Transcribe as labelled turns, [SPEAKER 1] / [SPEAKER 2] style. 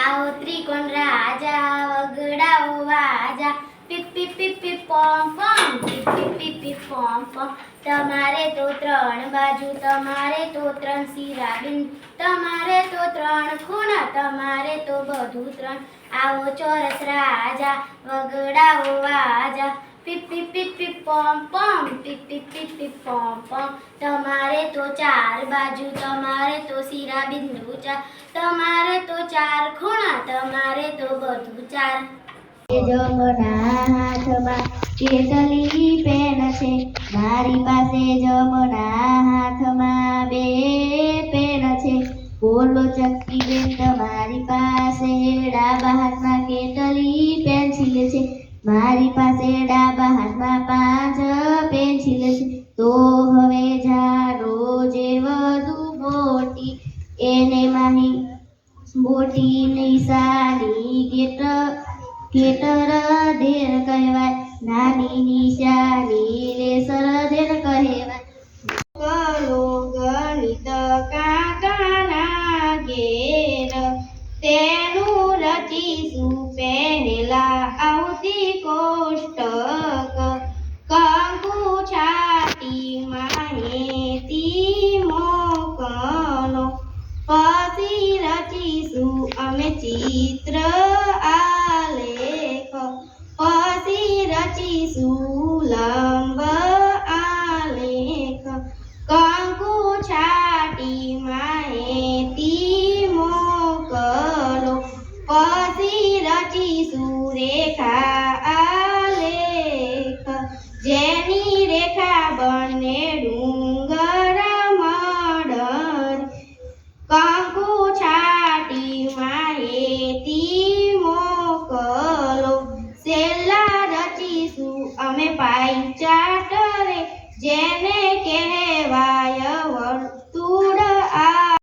[SPEAKER 1] आओ त्रिकोण राजा वगड़ाओ वाजा पीप पीप पीप पीप पोम पोम पीप पीप पीप पीप पोम पोम तमारे तो त्रण बाजू तमारे तो त्रण शिराबिंदु तमारे तो त्रण खूणा तमारे तो बधु त्रण आओ चौरस राजा वगड़ाओ वाजा पीप पीप पीप पीप पोम पोम पीप पीप पीप पीप पोम पोम तमारे तो चार बाजू तमारे तो शिराबिंदु चार तमारे तो चार खूणा तमारे तो बधु चार
[SPEAKER 2] જમના હાથમાં કેટલી પેન છે મારી પાસે જમના હાથમાં બે પેન છે બોલો ચક્કી બેન તમારી પાસે ડાબા હાથમાં કેટલી પેન્સિલ છે મારી પાસે ડાબા હાથમાં 5 પેન્સિલ છે તો હવે ઝાડો જે વધુ મોટી એને માહી મોટી નિશાની કેટર દેર કહેવાય નાની નિશાની લેસર દેર કહેવાય કરો ગણિત કાકાના ઘેર તેનું રચીશું પહેલા આવતી કોષ્ટક કંકુ છાતી માહિતી મોકનો પછી રચીશું અમે ચિત્ર આલેખ પછી રચીશું લંબ આલેખ કંકુ છાટી માહિતી મોકલો પછી રચીશું રેખા આલેખ જેની રેખા બને ડુંગર મડર કંકુ છાટી માહિતી મોકલો છેલ્લા રચીશું અમે પાઈ ચાર્ટ રે જેને કહે